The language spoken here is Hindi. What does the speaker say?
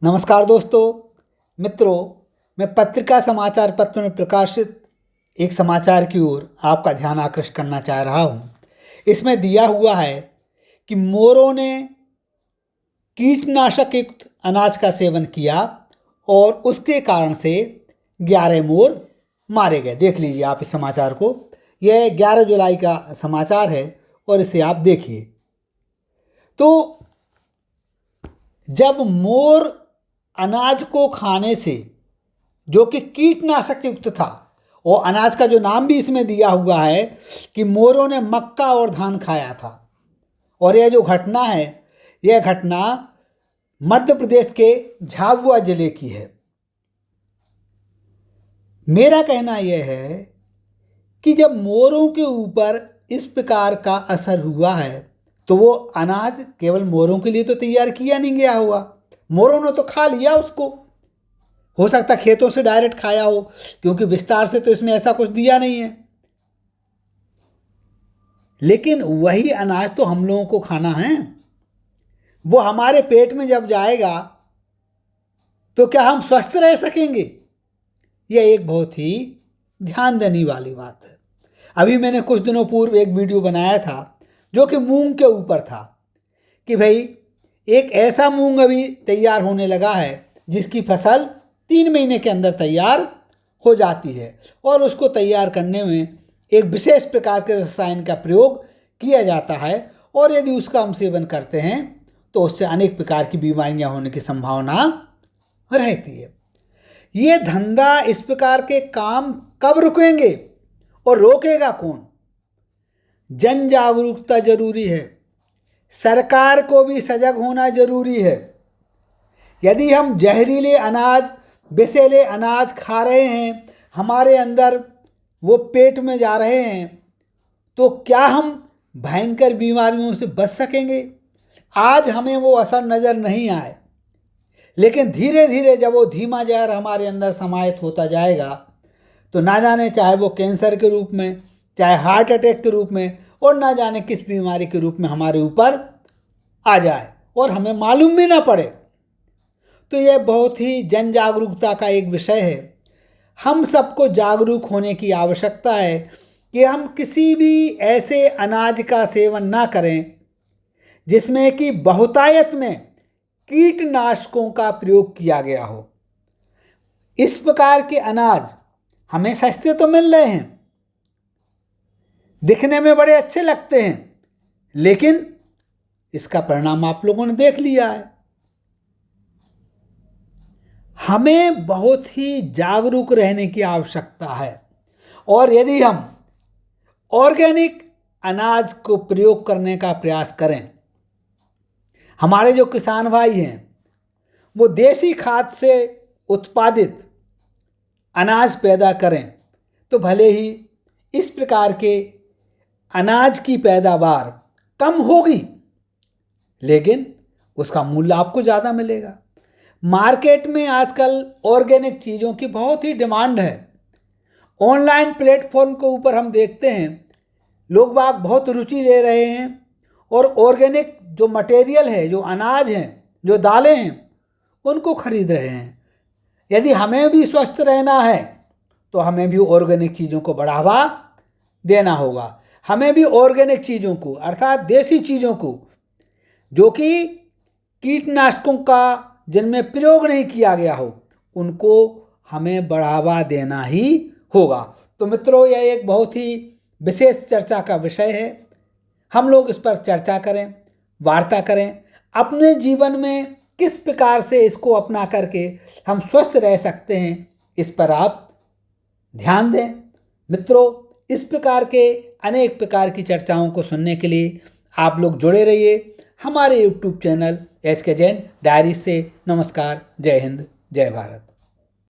नमस्कार दोस्तों, मित्रों। मैं पत्रिका समाचार पत्र में प्रकाशित एक समाचार की ओर आपका ध्यान आकृष्ट करना चाह रहा हूँ। इसमें दिया हुआ है कि मोरों ने कीटनाशक युक्त अनाज का सेवन किया और उसके कारण से 11 मोर मारे गए। देख लीजिए आप इस समाचार को। यह 11 जुलाई का समाचार है और इसे आप देखिए। तो जब मोर अनाज को खाने से, जो कि कीटनाशक युक्त था, और अनाज का जो नाम भी इसमें दिया हुआ है कि मोरों ने मक्का और धान खाया था। और यह जो घटना है, यह घटना मध्य प्रदेश के झाबुआ जिले की है। मेरा कहना यह है कि जब मोरों के ऊपर इस प्रकार का असर हुआ है तो वो अनाज केवल मोरों के लिए तो तैयार किया नहीं गया होगा। मोरों ने तो खा लिया उसको। हो सकता खेतों से डायरेक्ट खाया हो, क्योंकि विस्तार से तो इसमें ऐसा कुछ दिया नहीं है। लेकिन वही अनाज तो हम लोगों को खाना है। वो हमारे पेट में जब जाएगा तो क्या हम स्वस्थ रह सकेंगे? यह एक बहुत ही ध्यान देने वाली बात है। अभी मैंने कुछ दिनों पूर्व एक वीडियो बनाया था जो कि मूंग के ऊपर था कि भाई एक ऐसा मूंग अभी तैयार होने लगा है जिसकी फसल 3 महीने के अंदर तैयार हो जाती है, और उसको तैयार करने में एक विशेष प्रकार के रसायन का प्रयोग किया जाता है, और यदि उसका हम सेवन करते हैं तो उससे अनेक प्रकार की बीमारियां होने की संभावना रहती है। ये धंधा, इस प्रकार के काम कब रुकेंगे और रोकेगा कौन? जन जागरूकता जरूरी है। सरकार को भी सजग होना जरूरी है। यदि हम जहरीले अनाज, विषैले अनाज खा रहे हैं, हमारे अंदर वो पेट में जा रहे हैं, तो क्या हम भयंकर बीमारियों से बच सकेंगे? आज हमें वो असर नज़र नहीं आए, लेकिन धीरे धीरे जब वो धीमा जहर हमारे अंदर समाहित होता जाएगा तो ना जाने चाहे वो कैंसर के रूप में, चाहे हार्ट अटैक के रूप में, और ना जाने किस बीमारी के रूप में हमारे ऊपर आ जाए और हमें मालूम भी ना पड़े। तो यह बहुत ही जन जागरूकता का एक विषय है। हम सबको जागरूक होने की आवश्यकता है कि हम किसी भी ऐसे अनाज का सेवन ना करें जिसमें कि बहुतायत में कीटनाशकों का प्रयोग किया गया हो। इस प्रकार के अनाज हमें सस्ते तो मिल रहे हैं, दिखने में बड़े अच्छे लगते हैं, लेकिन इसका परिणाम आप लोगों ने देख लिया है। हमें बहुत ही जागरूक रहने की आवश्यकता है, और यदि हम ऑर्गेनिक अनाज को प्रयोग करने का प्रयास करें, हमारे जो किसान भाई हैं वो देसी खाद से उत्पादित अनाज पैदा करें, तो भले ही इस प्रकार के अनाज की पैदावार कम होगी, लेकिन उसका मूल्य आपको ज़्यादा मिलेगा। मार्केट में आजकल ऑर्गेनिक चीज़ों की बहुत ही डिमांड है। ऑनलाइन प्लेटफॉर्म के ऊपर हम देखते हैं लोग बाग बहुत रुचि ले रहे हैं, और ऑर्गेनिक जो मटेरियल है, जो अनाज हैं, जो दालें हैं, उनको खरीद रहे हैं। यदि हमें भी स्वस्थ रहना है तो हमें भी ऑर्गेनिक चीज़ों को बढ़ावा देना होगा। हमें भी ऑर्गेनिक चीज़ों को, अर्थात देसी चीज़ों को, जो कि कीटनाशकों का जिनमें प्रयोग नहीं किया गया हो, उनको हमें बढ़ावा देना ही होगा। तो मित्रों, यह एक बहुत ही विशेष चर्चा का विषय है। हम लोग इस पर चर्चा करें, वार्ता करें, अपने जीवन में किस प्रकार से इसको अपना करके हम स्वस्थ रह सकते हैं, इस पर आप ध्यान दें। मित्रों, इस प्रकार के अनेक प्रकार की चर्चाओं को सुनने के लिए आप लोग जुड़े रहिए हमारे YouTube channel HK Jain diary से। नमस्कार, जय हिंद, जय भारत।